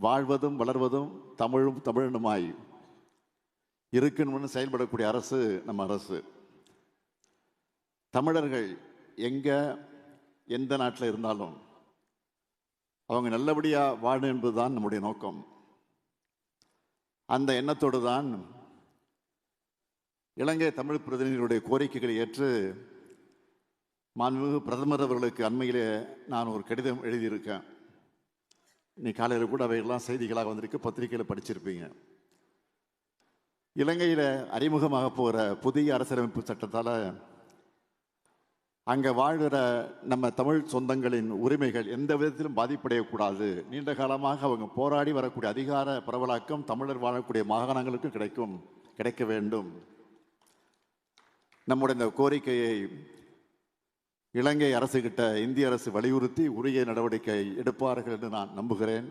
வாழ்வதும் வளர்வதும் தமிழும் தமிழனுமாய் இருக்கணும்னு செயல்படக்கூடிய அரசு நம்ம அரசு. தமிழர்கள் எங்க எந்த நாட்டில் இருந்தாலும் அவங்க நல்லபடியாக வாழணும் என்பதுதான் நம்முடைய நோக்கம். அந்த எண்ணத்தோடு தான் இலங்கை தமிழ் பிரதிநிதிகளுடைய கோரிக்கைகளை ஏற்று மாண்புமிகு பிரதமர் அவர்களுக்கு அண்மையிலே நான் ஒரு கடிதம் எழுதியிருக்கேன். இன்னைக்கு காலையில் கூட அவையெல்லாம் செய்திகளாக வந்திருக்கு, பத்திரிகையில் படிச்சிருப்பீங்க. இலங்கையில் அறிமுகமாக போகிற புதிய அரசியலமைப்பு சட்டத்தால் அங்கே வாழ்கிற நம்ம தமிழ் சொந்தங்களின் உரிமைகள் எந்த விதத்திலும் பாதிப்படையக்கூடாது. நீண்ட காலமாக அவங்க போராடி வரக்கூடிய அதிகார பரவலாக்கம் தமிழர் வாழக்கூடிய மாகாணங்களுக்கும் கிடைக்க வேண்டும். நம்முடைய இந்த கோரிக்கையை இலங்கை அரசுகிட்ட இந்திய அரசு வலியுறுத்தி உரிய நடவடிக்கை எடுப்பார்கள் என்று நான் நம்புகிறேன்.